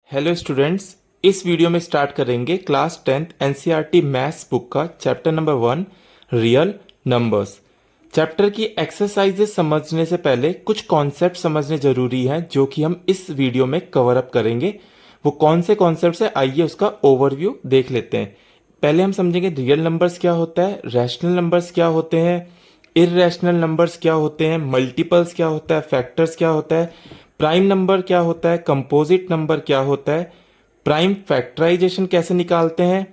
Hello students, इस video में start करेंगे class 10th NCERT maths book का chapter number 1 real numbers. Chapter की एक्सरसाइजेस समझने से पहले कुछ कॉन्सेप्ट समझने जरूरी हैं जो कि हम इस वीडियो में कवर अप करेंगे। वो कौन से कॉन्सेप्ट्स है, आइए उसका ओवरव्यू देख लेते हैं। पहले हम समझेंगे रियल नंबर्स क्या होता है, रैशनल नंबर्स क्या होते हैं, इररेशनल नंबर्स क्या होते हैं, मल्टीपल्स क्या होता है, फैक्टर्स क्या होता है, प्राइम नंबर क्या होता है, कंपोजिट नंबर क्या होता है, प्राइम फैक्टराइजेशन कैसे निकालते हैं,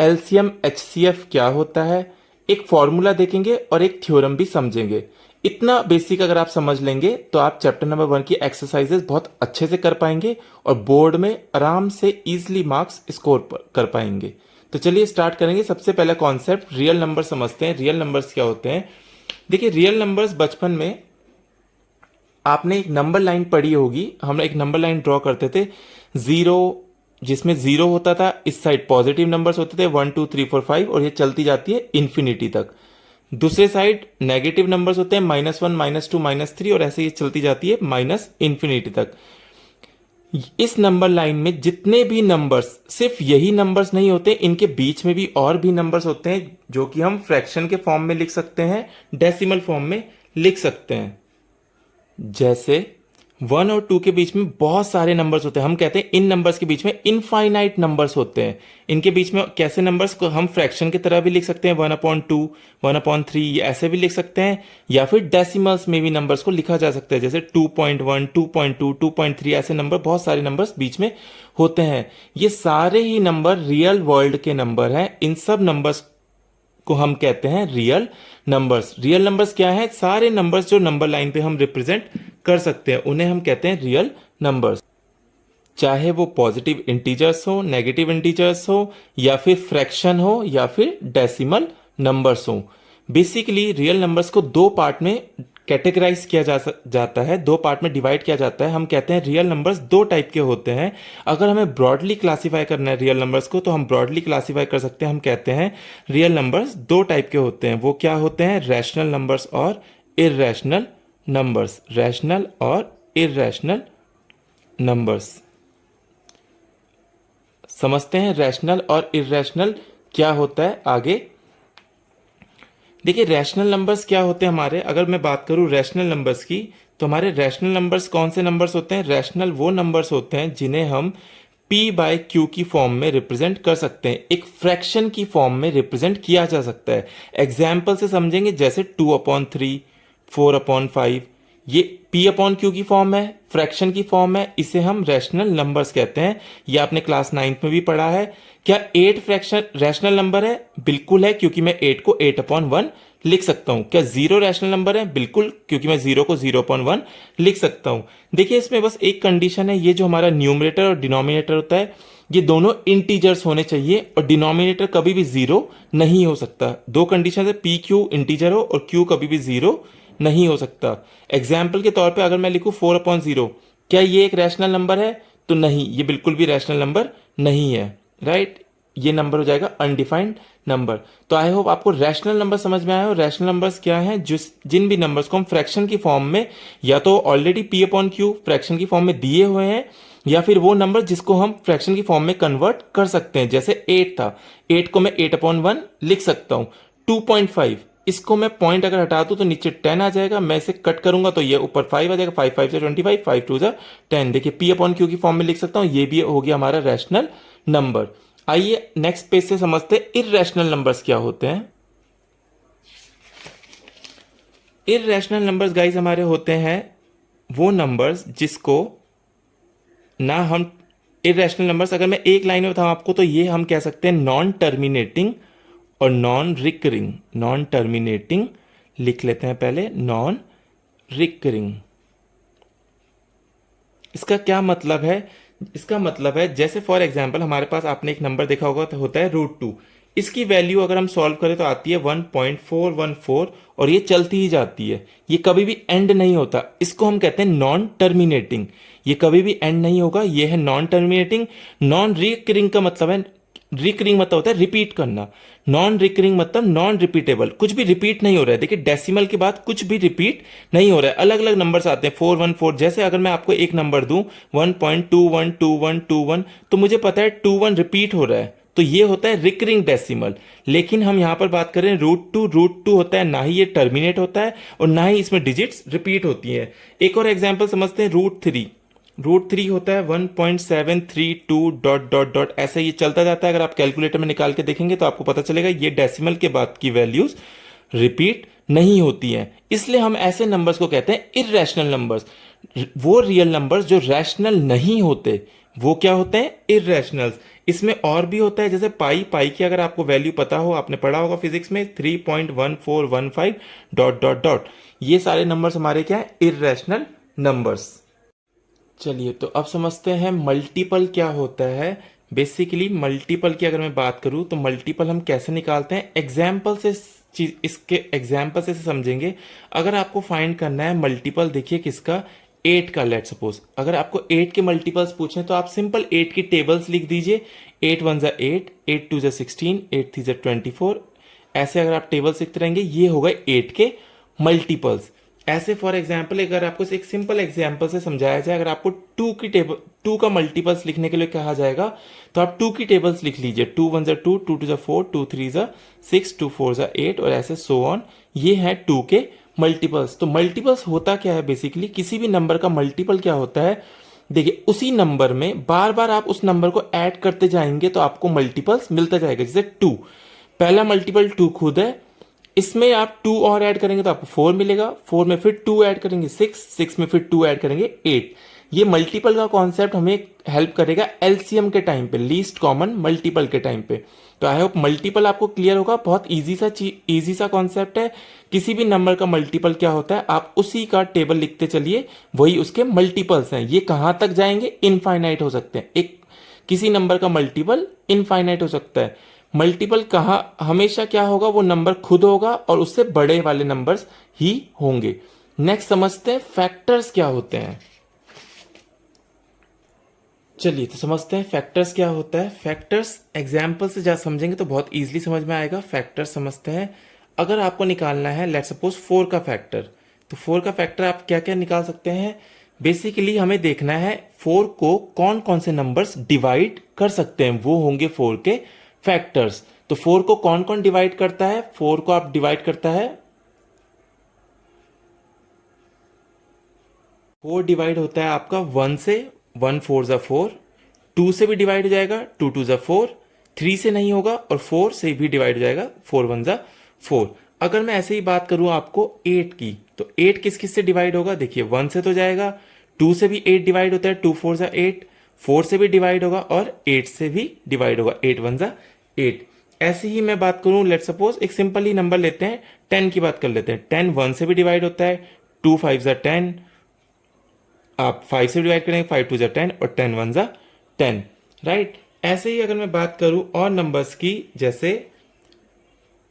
एलसीएम एचसीएफ क्या होता है, एक फॉर्मूला देखेंगे और एक थ्योरम भी समझेंगे। इतना बेसिक अगर आप समझ लेंगे तो आप चैप्टर नंबर 1 की एक्सरसाइजेस बहुत अच्छे से कर पाएंगे और बोर्ड में आराम से इजीली मार्क्स स्कोर कर पाएंगे। तो चलिए स्टार्ट करेंगे। सबसे पहला कॉन्सेप्ट रियल नंबर समझते हैं। रियल नंबर्स क्या होते हैं? देखिए, रियल नंबर्स बचपन में आपने एक नंबर लाइन पढ़ी होगी। हम एक नंबर लाइन ड्रॉ करते थे, जीरो, जिसमें जीरो होता था, इस साइड पॉजिटिव नंबर्स होते थे 1 2 3 4 5 और ये चलती जाती है इन्फिनिटी तक। दूसरे साइड नेगेटिव नंबर्स होते हैं -1 -2 -3 और ऐसे ये चलती जाती है माइनस इन्फिनिटी तक। इस नंबर लाइन में जितने भी नंबर्स, सिर्फ यही नंबर्स नहीं होते, इनके बीच में भी और भी नंबर्स होते हैं जो कि हम फ्रैक्शन के फॉर्म में लिख सकते हैं, डेसिमल फॉर्म में लिख सकते हैं। जैसे 1 और 2 के बीच में बहुत सारे नंबर्स होते हैं। हम कहते हैं इन नंबर्स के बीच में इनफाइनाइट नंबर्स होते हैं। इनके बीच में कैसे नंबर्स को हम फ्रैक्शन की तरह भी लिख सकते हैं, 1/2, 1/3 ऐसे भी लिख सकते हैं, या फिर डेसिमल्स में भी नंबर्स को लिखा जा सकता है, जैसे 2.1, 2.2, 2.3 ऐसे नंबर, बहुत सारे नंबर्स बीच में होते हैं। ये सारे ही नंबर रियल वर्ल्ड के नंबर हैं। इन सब नंबर्स को हम कहते हैं रियल नंबर्स। रियल नंबर्स क्या है? सारे नंबर्स जो नंबर लाइन पे हम रिप्रेजेंट कर सकते हैं उन्हें हम कहते हैं रियल नंबर्स। चाहे वो पॉजिटिव इंटीजर्स हो, नेगेटिव इंटीजर्स हो, या फिर फ्रैक्शन हो, या फिर डेसिमल नंबर्स हो। बेसिकली रियल नंबर्स को दो पार्ट में कैटेगराइज किया जाता है, दो पार्ट में डिवाइड किया जाता है। हम कहते हैं रियल नंबर्स दो टाइप के होते हैं। अगर हमें ब्रॉडली क्लासीफाई करना है रियल नंबर्स को तो हम ब्रॉडली क्लासीफाई कर सकते हैं। हम कहते हैं रियल नंबर्स दो टाइप के होते हैं। वो क्या होते हैं? रैशनल नंबर्स और इररेशनल नंबर्स। रैशनल और इररेशनल नंबर्स समझते हैं। रैशनल और इररेशनल क्या होता है आगे देखिए। रैशनल नंबर्स क्या होते हैं हमारे, अगर मैं बात करूं रैशनल नंबर्स की, तो हमारे रैशनल नंबर्स कौन से नंबर्स होते हैं? रैशनल वो नंबर्स होते हैं जिन्हें हम p/q की फॉर्म में रिप्रेजेंट कर सकते हैं, एक फ्रैक्शन की फॉर्म में रिप्रेजेंट किया जा सकता है। एग्जाम्पल से समझेंगे, जैसे 2/3, 4/5, ये p/q की फॉर्म है, फ्रैक्शन की फॉर्म है, इसे हम रैशनल नंबर्स कहते हैं। ये आपने क्लास 9th में भी पढ़ा है। क्या 8 फ्रैक्शन रैशनल नंबर है? बिल्कुल है, क्योंकि मैं 8 को 8/1 लिख सकता हूं। क्या 0 रैशनल नंबर है? बिल्कुल, क्योंकि मैं 0 को 0/1 लिख सकता हूं। देखिए, इसमें बस एक कंडीशन है, ये जो हमारा न्यूमरेटर और डिनोमिनेटर होता है, ये दोनों इंटीजर्स होने चाहिए और डिनोमिनेटर कभी भी 0 नहीं हो सकता। दो कंडीशन है, पी क्यू इंटीजर हो और क्यू कभी भी 0 नहीं हो सकता। एग्जाम्पल के तौर पे अगर मैं लिखूं 4/0, क्या ये एक रैशनल नंबर है? तो नहीं, ये बिल्कुल भी रैशनल नंबर नहीं है, राइट। ये नंबर हो जाएगा अनडिफाइंड नंबर। तो आई होप आपको रैशनल नंबर समझ में आया हो। रैशनल नंबर्स क्या हैं? जिन भी नंबर्स को हम फ्रैक्शन की फॉर्म में, या तो ऑलरेडी p/q फ्रैक्शन की फॉर्म में दिए हुए हैं, या फिर वो नंबर जिसको हम फ्रैक्शन की फॉर्म में कन्वर्ट कर सकते हैं। जैसे 8 था, 8 को मैं 8/1 लिख सकता हूं। 2.5, इसको मैं पॉइंट अगर हटा दूं तो नीचे 10 आ जाएगा। मैं इसे कट करूंगा तो ये ऊपर 5 आ जाएगा। 5 5 से 25, 5 2 से 10। देखिए, p/q की फॉर्म में लिख सकता हूं। ये भी हो गया हमारा रैशनल नंबर। आइए नेक्स्ट पेज से समझते हैं इररेशनल नंबर्स क्या होते हैं। इररेशनल नंबर्स गाइस हमारे होते हैं वो नंबर्स जिसको ना हम, इररेशनल नंबर्स अगर मैं एक लाइन में बताऊं आपको तो ये हम कह सकते हैं नॉन टर्मिनेटिंग और नॉन रिकरिंग। नॉन टर्मिनेटिंग लिख लेते हैं पहले, नॉन रिकरिंग। इसका क्या मतलब है? इसका मतलब है, जैसे फॉर एग्जांपल हमारे पास आपने एक नंबर देखा होगा तो होता है √2। इसकी वैल्यू अगर हम सॉल्व करें तो आती है 1.414 और ये चलती ही जाती है। ये कभी भी एंड नहीं होता। इसको हम कहते हैं नॉन टर्मिनेटिंग। ये कभी भी एंड नहीं होगा, ये है नॉन टर्मिनेटिंग। नॉन रिकरिंग का मतलब है रिकरिंग मतलब होता है रिपीट करना, नॉन रिकरिंग मतलब नॉन रिपीटेबल, कुछ भी रिपीट नहीं हो रहा है। देखिए डेसिमल के बाद कुछ भी रिपीट नहीं हो रहा है, अलग अलग नंबर्स आते हैं 414। जैसे अगर मैं आपको एक नंबर दूं 1.212121, तो मुझे पता है 21 रिपीट हो रहा है, तो ये होता है रिकरिंग डेसिमल। लेकिन हम यहां पर बात करें रूट टू होता है, ना ही ये टर्मिनेट होता है और ना ही इसमें डिजिट्स रिपीट होती हैं। एक और एग्जाम्पल समझते हैं, रूट थ्री होता है 1.732 डॉट डॉट डॉट, ऐसे ये चलता जाता है। अगर आप कैलकुलेटर में निकाल के देखेंगे तो आपको पता चलेगा ये डेसिमल के बाद की वैल्यूज रिपीट नहीं होती हैं, इसलिए हम ऐसे नंबर्स को कहते हैं इर्रेशनल नंबर्स। वो रियल नंबर्स जो रैशनल नहीं होते वो क्या होते हैं, इर्रेशनल्स। इसमें और भी होता है, जैसे पाई की अगर आपको वैल्यू पता हो, आपने पढ़ा होगा फिजिक्स में 3.1415 डॉट डॉट डॉट, ये सारे नंबर्स हमारे क्या है, इर्रेशनल नंबर्स। चलिए तो अब समझते हैं मल्टीपल क्या होता है। बेसिकली मल्टीपल की अगर मैं बात करूं तो मल्टीपल हम कैसे निकालते हैं, एग्जाम्पल से चीज, इसके एग्जाम्पल से समझेंगे। अगर आपको फाइंड करना है मल्टीपल, देखिए किसका, 8 का, लेट सपोज अगर आपको 8 के मल्टीपल्स पूछे तो आप सिंपल 8 की टेबल्स लिख दीजिए। 8 1 जा 8, 8 2 जा 16, 8 3 जा 24, ऐसे अगर आप टेबल्स लिखते रहेंगे ये हो गए 8 के मल्टीपल्स। ऐसे फॉर एग्जाम्पल अगर आपको एक सिंपल एग्जाम्पल से समझाया जाए, अगर आपको 2 का मल्टीपल्स लिखने के लिए कहा जाएगा तो आप 2 की टेबल्स लिख लीजिए। 2 1 जा 2, 2 2 जा 4, 2 3 जा 6, 2 4 जा 8 और ऐसे सो ऑन। ये है 2 के मल्टीपल्स। तो मल्टीपल्स होता क्या है, बेसिकली किसी भी नंबर का मल्टीपल क्या होता है, देखिए उसी नंबर में बार बार आप उस नंबर को ऐड करते जाएंगे तो आपको मल्टीपल्स मिलता जाएगा। जैसे 2, पहला मल्टीपल 2 खुद है, इसमें आप 2 और ऐड करेंगे तो आपको 4 मिलेगा, 4 में फिर 2 ऐड करेंगे 6, 6 में फिर 2 ऐड करेंगे 8। ये मल्टीपल का कॉन्सेप्ट हमें हेल्प करेगा एलसीएम के टाइम पे, लीस्ट कॉमन मल्टीपल के टाइम पे। तो आई होप मल्टीपल आपको क्लियर होगा, बहुत इजी सा कॉन्सेप्ट है। किसी भी नंबर का मल्टीपल क्या होता है, आप उसी का टेबल लिखते चलिए, वही उसके मल्टीपल्स हैं। ये कहां तक जाएंगे, इनफाइनाइट हो सकते हैं। एक किसी नंबर का मल्टीपल इनफाइनाइट हो सकता है। मल्टीपल कहाँ हमेशा क्या होगा, वो नंबर खुद होगा और उससे बड़े वाले नंबर्स ही होंगे। नेक्स्ट समझते हैं फैक्टर्स क्या होते हैं। चलिए तो समझते हैं फैक्टर्स क्या होता है। फैक्टर्स एग्जाम्पल से जब समझेंगे तो बहुत इजीली समझ में आएगा। फैक्टर्स समझते हैं, अगर आपको निकालना है लेट सपोज 4 का फैक्टर, तो 4 का फैक्टर आप क्या क्या निकाल सकते हैं। बेसिकली हमें देखना है 4 को कौन कौन से नंबर्स डिवाइड कर सकते हैं, वो होंगे 4 के फैक्टर्स। तो 4 को कौन कौन डिवाइड करता है, 4 को आप डिवाइड करता है, 4 डिवाइड होता है आपका 1 से, 1 4 जा 4, 2 से भी डिवाइड हो जाएगा, 2 2 जा 4, 3 से नहीं होगा और 4 से भी डिवाइड हो जाएगा, 4 1 जा 4। अगर मैं ऐसे ही बात करूं आपको 8 की, तो 8 किस किस से डिवाइड होगा, देखिए 1 से तो जाएगा, 2 से भी 8 डिवाइड होता है, 2 4 जा 8, 4 से भी डिवाइड होगा और 8 से भी डिवाइड होगा, 8 1 जा 8। ऐसे ही मैं बात करूं, लेट सपोज एक सिंपल ही नंबर लेते हैं, 10 की बात कर लेते हैं। 10 1 से भी डिवाइड होता है, 2 5 जा 10, आप 5 से डिवाइड करेंगे, 5 2 जा 10 और 10 1 जा 10, राइट। ऐसे ही अगर मैं बात करूं और नंबर्स की, जैसे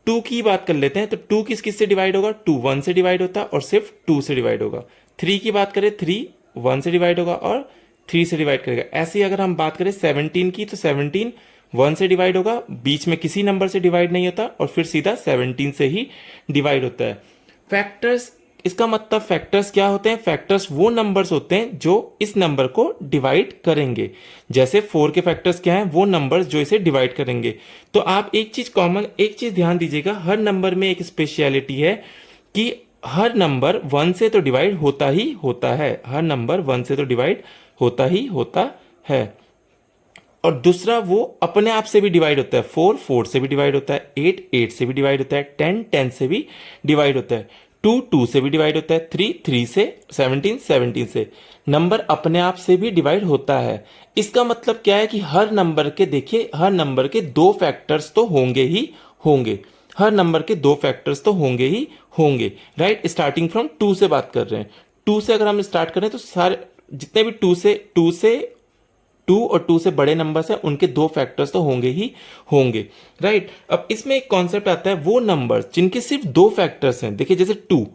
2 की बात कर लेते हैं, तो 2 किस किस से डिवाइड होगा, 2 1 से डिवाइड होता है और सिर्फ 2 से डिवाइड होगा। 3 की बात करें, 3 1 से डिवाइड होगा और 3 से डिवाइड करेगा। ऐसे ही अगर हम बात करें 17 की, तो 17 1 से डिवाइड होगा, बीच में किसी नंबर से डिवाइड नहीं होता और फिर सीधा 17 से ही डिवाइड होता है। फैक्टर्स, इसका मतलब फैक्टर्स क्या होते हैं, फैक्टर्स वो नंबर्स होते हैं जो इस नंबर को डिवाइड करेंगे। जैसे 4 के फैक्टर्स क्या हैं, वो नंबर्स जो इसे डिवाइड करेंगे। तो आप एक चीज ध्यान दीजिएगा, हर नंबर में एक स्पेशलिटी है कि हर नंबर 1 से तो डिवाइड होता ही होता है, हर नंबर 1 से तो डिवाइड होता ही होता है। और दूसरा वो अपने आप से भी डिवाइड होता है, 4 4 से भी डिवाइड होता है, 8 8 से भी डिवाइड होता है, 10 10 से भी डिवाइड होता है, 2 2 से भी डिवाइड होता है, 3 3 से, 17 17 से। नंबर अपने आप से भी डिवाइड होता है। इसका मतलब क्या है कि हर नंबर के, देखिए हर नंबर के 2 फैक्टर्स तो होंगे ही होंगे, हर नंबर के 2 फैक्टर्स तो होंगे ही होंगे, राइट। स्टार्टिंग फ्रॉम 2 से बात कर रहे हैं, 2 से अगर हम स्टार्ट करें तो सारे जितने भी 2 और 2 से बड़े नंबर्स हैं उनके 2 फैक्टर्स तो होंगे ही होंगे, राइट। अब इसमें एक कॉन्सेप्ट आता है, वो नंबर्स जिनके सिर्फ 2 फैक्टर्स हैं। देखिए जैसे 2,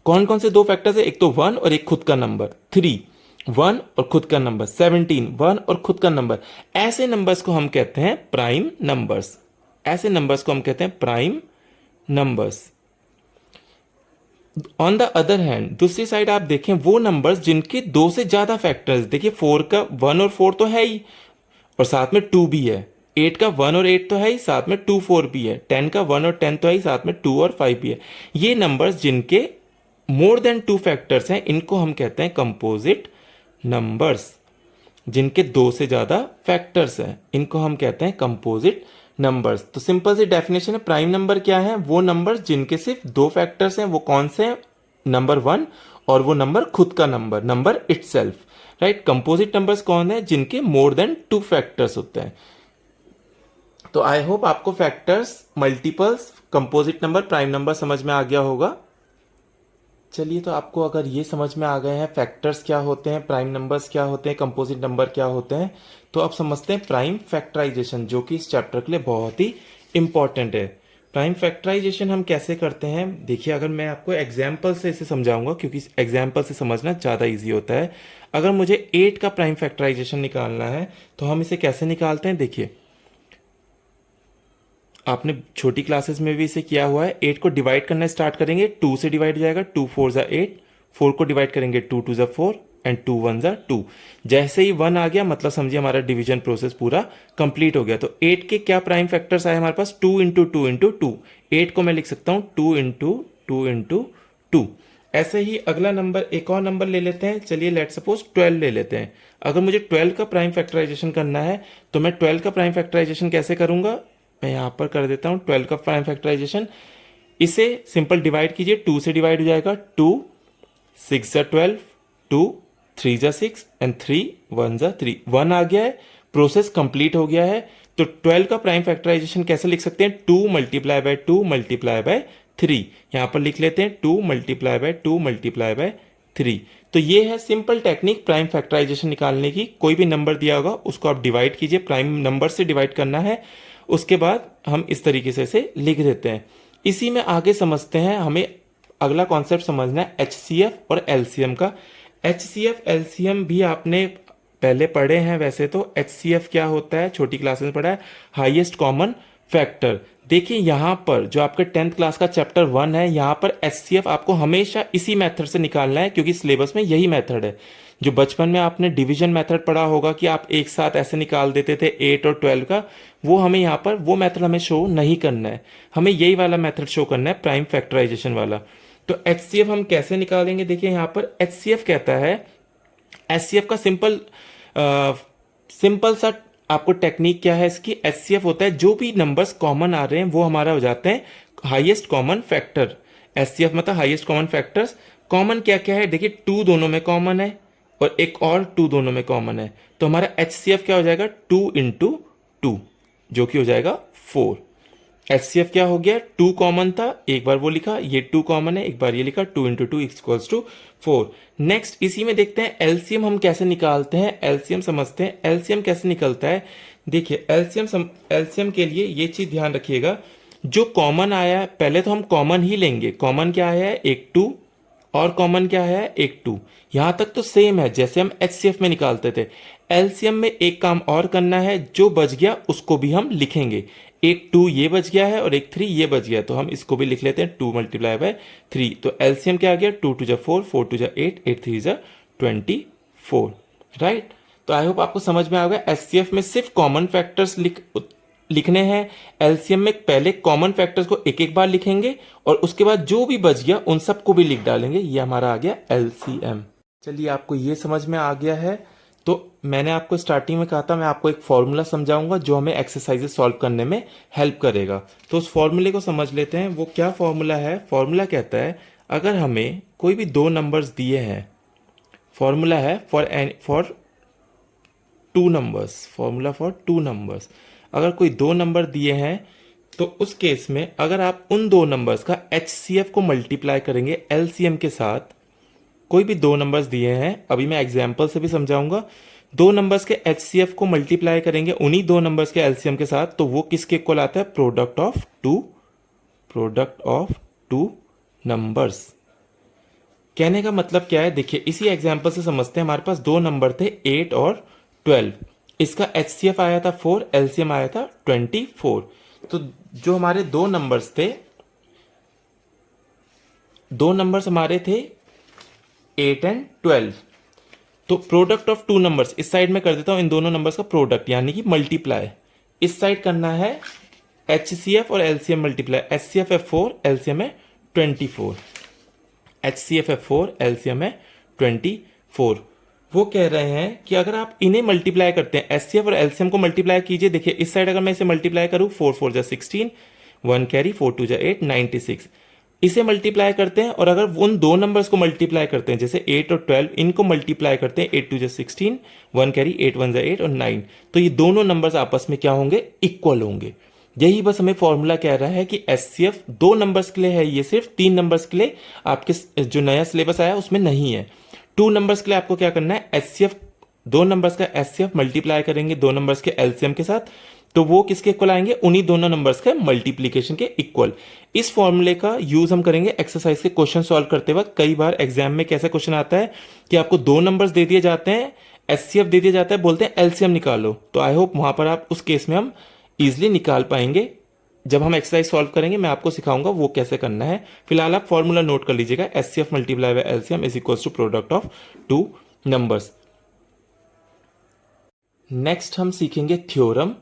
कौन कौन से 2 फैक्टर्स है, एक तो 1 और एक खुद का नंबर 3। वन और खुद का नंबर 17, वन और खुद का नंबर, ऐसे नंबर्स को हम कहते हैं प्राइम नंबर्स। ऐसे नंबर्स को हम कहते हैं prime numbers. On the other hand, दूसरी साइड आप देखें वो नंबर्स जिनके दो से ज्यादा फैक्टर्स, देखिए 4 का 1 और 4 तो है ही और साथ में 2 भी है, 8 का 1 और 8 तो है ही, साथ में 2 4 भी है, 10 का 1 और 10 तो है ही, साथ में 2 और 5 भी है। ये नंबर्स जिनके मोर देन 2 फैक्टर्स हैं, इनको हम कहते हैं कंपोजिट नंबर्स। जिनके दो से ज्यादा फैक्टर्स हैं, इनको हम कहते हैं कंपोजिट नंबर्स। तो सिंपल सी डेफिनेशन है, प्राइम नंबर क्या है? वो नंबर्स जिनके सिर्फ दो फैक्टर्स हैं। वो कौन से हैं? नंबर 1 और वो नंबर खुद का number, number itself, right. Composite numbers कौन है? जिनके मोर देन 2 फैक्टर्स होते हैं। तो आई होप आपको factors, multiples, composite number, prime number समझ में आ गया होगा। चलिए, तो आपको अगर ये समझ में आ गए हैं फैक्टर्स क्या होते हैं, प्राइम नंबर्स क्या होते हैं, कंपोजिट नंबर क्या होते हैं, तो अब समझते हैं प्राइम फैक्टराइजेशन, जो कि इस चैप्टर के लिए बहुत ही इंपॉर्टेंट है। प्राइम फैक्टराइजेशन हम कैसे करते हैं? देखिए, अगर मैं आपको एग्जाम्पल से इसे समझाऊंगा, क्योंकि एग्जाम्पल से समझना ज़्यादा ईजी होता है। अगर मुझे 8 का प्राइम फैक्टराइजेशन निकालना है तो हम इसे कैसे निकालते हैं? देखिए, आपने छोटी क्लासेस में भी इसे किया हुआ है। 8 को डिवाइड करना स्टार्ट करेंगे, 2 से डिवाइड हो जाएगा, 2 4 ज़ा 8, 4 को डिवाइड करेंगे, 2 2 ज़ा 4 एंड 2 1 ज़ा 2। जैसे ही 1 आ गया, मतलब समझिए हमारा डिवीजन प्रोसेस पूरा कंप्लीट हो गया। तो 8 के क्या प्राइम फैक्टर्स आए हमारे पास? 2 इंटू 2 इंटू 2। 8 को मैं लिख सकता हूँ 2 इंटू 2 इंटू 2। ऐसे ही अगला नंबर, एक और नंबर ले लेते हैं। चलिए, लेट सपोज 12 ले लेते हैं। अगर मुझे 12 का प्राइम फैक्टराइजेशन करना है तो मैं 12 का प्राइम फैक्टराइजेशन कैसे करूंगा? मैं यहां पर कर देता हूं 12 का प्राइम फैक्टराइजेशन। इसे सिंपल डिवाइड कीजिए, 2 से डिवाइड हो जाएगा, 2 6 ज़ा 12, 2 3 ज़ा 6 एंड 3 1 ज़ा 3। 1 आ गया है, प्रोसेस कंप्लीट हो गया है। तो 12 का प्राइम फैक्टराइजेशन कैसे लिख सकते हैं? 2 मल्टीप्लाई बाय 2 मल्टीप्लाई बाय 3। यहां पर लिख लेते हैं 2 मल्टीप्लाई बाय 2 मल्टीप्लाई बाय 3। तो ये है सिंपल टेक्निक प्राइम फैक्टराइजेशन निकालने की। कोई भी नंबर दिया होगा उसको आप डिवाइड कीजिए, प्राइम नंबर से डिवाइड करना है। उसके बाद हम इस तरीके से इसे लिख देते हैं। इसी में आगे समझते हैं, हमें अगला कॉन्सेप्ट समझना है एचसीएफ और एलसीएम का। एचसीएफ एलसीएम भी आपने पहले पढ़े हैं। वैसे तो एचसीएफ क्या होता है, छोटी क्लासेस में पढ़ा है, हाईएस्ट कॉमन फैक्टर। देखिए, यहां पर जो आपके 10th क्लास का चैप्टर 1 है, यहां पर एचसीएफ आपको हमेशा इसी मेथड से निकालना है, क्योंकि सिलेबस में यही मेथड है। जो बचपन में आपने डिवीजन मेथड पढ़ा होगा कि आप एक साथ ऐसे निकाल देते थे 8 और 12 का, वो हमें यहाँ पर वो मेथड हमें शो नहीं करना है। हमें यही वाला मेथड शो करना है, प्राइम फैक्टराइजेशन वाला। तो एचसीएफ हम कैसे निकालेंगे? देखिए, यहाँ पर एचसीएफ कहता है, एचसीएफ का सिंपल सा आपको टेक्निक क्या है इसकी? एचसीएफ होता है जो भी नंबर्स कॉमन आ रहे हैं वो हमारा हो जाते हैं हाईएस्ट कॉमन फैक्टर। एचसीएफ मतलब हाईएस्ट कॉमन फैक्टर्स। कॉमन क्या क्या है? देखिए, 2 दोनों में कॉमन है और एक और 2 दोनों में कॉमन है। तो हमारा एचसीएफ क्या हो जाएगा? 2 इंटू 2, जो कि हो जाएगा 4। एचसीएफ क्या हो गया? 2 कॉमन था, एक बार वो लिखा, ये 2 कॉमन है, एक बार ये लिखा, 2 इंटू 2 इक्वल्स टू 4। नेक्स्ट इसी में देखते हैं एलसीएम हम कैसे निकालते हैं। एलसीएम समझते हैं, एलसीएम कैसे निकलता है। देखिए, एलसीएम के लिए ये चीज ध्यान रखिएगा, जो कॉमन आया है पहले तो हम कॉमन ही लेंगे। कॉमन क्या आया है? एक 2, और कॉमन क्या है? एक 2। यहां तक तो सेम है जैसे हम एचसीएफ में निकालते थे। एलसीएम में एक काम और करना है, जो बच गया उसको भी हम लिखेंगे। एक 2 ये बच गया है और एक 3 ये बच गया, तो हम इसको भी लिख लेते हैं 2 मल्टीप्लाई बाय 3। तो एलसीएम क्या आ गया? 2 2 जा 4, 4 2 जा 8, 8 3 जा 24, राइट। तो आई होप आपको समझ में आ गया। एचसीएफ में सिर्फ कॉमन फैक्टर्स लिखने हैं। एलसीएम में पहले कॉमन फैक्टर्स को एक एक बार लिखेंगे और उसके बाद जो भी बच गया उन सबको भी लिख डालेंगे। ये हमारा आ गया एलसीएम। चलिए, आपको ये समझ में आ गया है। तो मैंने आपको स्टार्टिंग में कहा था मैं आपको एक फॉर्मूला समझाऊंगा जो हमें एक्सरसाइजेस सॉल्व करने में हेल्प करेगा। तो उस फॉर्मूले को समझ लेते हैं। वो क्या फॉर्मूला है? फॉर्मूला कहता है, अगर हमें कोई भी 2 नंबर्स दिए हैं, फॉर्मूला है for 2 numbers, formula for 2 numbers. अगर कोई 2 नंबर दिए हैं तो उस केस में अगर आप उन 2 नंबर्स का एचसीएफ को मल्टीप्लाई करेंगे एलसीएम के साथ, कोई भी 2 नंबर्स दिए हैं, अभी मैं एग्जाम्पल से भी समझाऊंगा, 2 नंबर्स के एचसीएफ को मल्टीप्लाई करेंगे उन्हीं 2 नंबर्स के एलसीएम के साथ, तो वो किसके इक्वल आता है? Product of 2 numbers. कहने का मतलब क्या है, देखिए इसी एग्जाम्पल से समझते हैं। हमारे पास दो नंबर थे 8 और 12। इसका HCF आया था 4, LCM आया था 24। तो जो हमारे दो नंबर्स थे, दो नंबर्स हमारे थे 8 एंड 12। तो प्रोडक्ट ऑफ टू नंबर्स इस साइड में कर देता हूं, इन दोनों नंबर्स का प्रोडक्ट यानी कि मल्टीप्लाई। इस साइड करना है HCF और LCM मल्टीप्लाई। HCF है 4, LCM है 24। HCF है 4, LCM है 24। वो कह रहे हैं कि अगर आप इन्हें मल्टीप्लाई करते हैं, HCF और LCM को मल्टीप्लाई कीजिए। देखिए इस साइड अगर मैं इसे मल्टीप्लाई करूं, 4 4 जा 16, 1 कैरी, 4 2 जा 8, 96। इसे मल्टीप्लाई करते हैं और अगर उन दो नंबर्स को मल्टीप्लाई करते हैं, जैसे 8 और 12, इनको मल्टीप्लाई करते हैं, 8 2 जा 16, 1 कैरी, 8 1 जा 8 और 9, तो ये दोनों नंबर्स आपस में क्या होंगे, इक्वल होंगे। यही बस हमें फॉर्मूला कह रहा है कि HCF दो नंबर्स के लिए है, ये सिर्फ तीन नंबर्स के लिए आपके जो नया सिलेबस आया उसमें नहीं है। टू नंबर्स के लिए आपको क्या करना है, HCF दो नंबर्स का HCF मल्टीप्लाई करेंगे दो नंबर्स के LCM के साथ, तो वो किसके इक्वल आएंगे, उन्हीं दोनों नंबर्स के मल्टीप्लीकेशन के इक्वल। इस फॉर्मूले का यूज हम करेंगे एक्सरसाइज के क्वेश्चन सॉल्व करते वक्त। कई बार एग्जाम में कैसा क्वेश्चन आता है कि आपको दो नंबर्स दे दिए जाते हैं, HCF दे दिया जाता है, बोलते हैं LCM निकालो। तो आई होप वहां पर आप उस केस में हम इजिली निकाल पाएंगे। जब हम एक्सरसाइज सॉल्व करेंगे मैं आपको सिखाऊंगा वो कैसे करना है। फिलहाल आप फॉर्मूला नोट कर लीजिएगा, HCF multiply by LCM is equal to product of two numbers. Next हम सीखेंगे थ्योरम।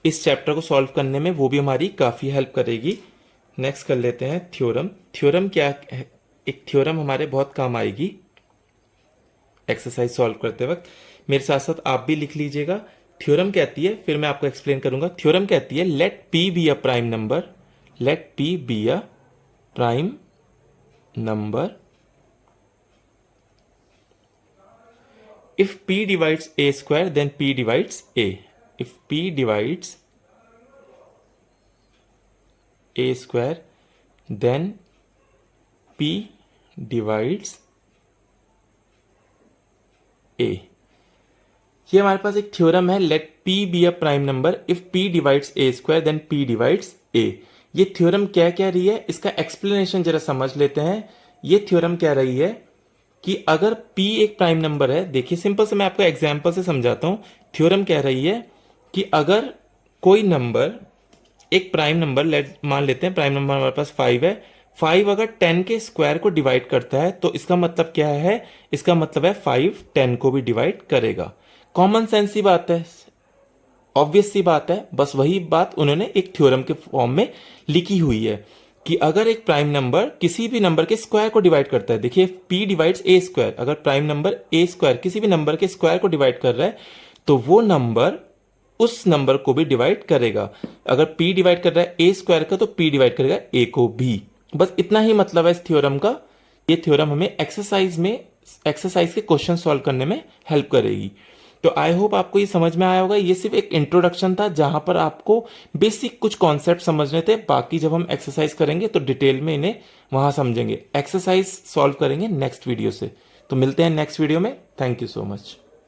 इस चैप्टर को सॉल्व करने में वो भी हमारी काफी हेल्प करेगी। नेक्स्ट कर लेते हैं थ्योरम। थ्योरम क्या है, एक थ्योरम हमारे बहुत काम आएगी एक्सरसाइज सॉल्व करते वक्त। मेरे साथ साथ आप भी लिख लीजिएगा। थ्योरम कहती है, फिर मैं आपको एक्सप्लेन करूंगा। थ्योरम कहती है let P be a prime number, let P be a prime number if P divides A square then P divides A. If P divides A square then P divides A. ये हमारे पास एक theorem है, let P be a prime number if P divides A square then P divides A। ये theorem क्या कह रही है, इसका एक्सप्लेनेशन जरा समझ लेते हैं। ये थ्योरम कह रही है कि अगर P एक प्राइम नंबर है, देखिए सिंपल से मैं आपको एग्जांपल से समझाता हूं। थ्योरम कह रही है कि अगर कोई नंबर एक प्राइम नंबर, लेट मान लेते हैं प्राइम नंबर हमारे पास 5 है, 5 अगर 10 के स्क्वायर को डिवाइड करता है तो इसका मतलब क्या है, इसका मतलब है 5 10 को भी डिवाइड करेगा। कॉमन सेंस सी बात है, ऑब्वियस सी बात है, बस वही बात उन्होंने एक थ्योरम के फॉर्म में लिखी हुई है कि अगर एक प्राइम नंबर किसी भी नंबर के स्क्वायर को डिवाइड करता है, देखिए P डिवाइड्स A स्क्वायर, अगर प्राइम नंबर A स्क्वायर किसी भी नंबर के स्क्वायर को डिवाइड कर रहा है तो वो नंबर उस नंबर को भी डिवाइड करेगा। अगर P डिवाइड कर रहा है A स्क्वायर का तो P डिवाइड करेगा A को भी। बस इतना ही मतलब है इस थ्योरम का। ये थ्योरम हमें एक्सरसाइज के क्वेश्चन सॉल्व करने में हेल्प करेगी। तो आई होप आपको ये समझ में आया होगा। ये सिर्फ एक इंट्रोडक्शन था जहां पर आपको बेसिक कुछ कॉन्सेप्ट समझने थे, बाकी जब हम एक्सरसाइज करेंगे तो डिटेल में इन्हें वहां समझेंगे। एक्सरसाइज सॉल्व करेंगे नेक्स्ट वीडियो से। तो मिलते हैं नेक्स्ट वीडियो में। Thank you so much.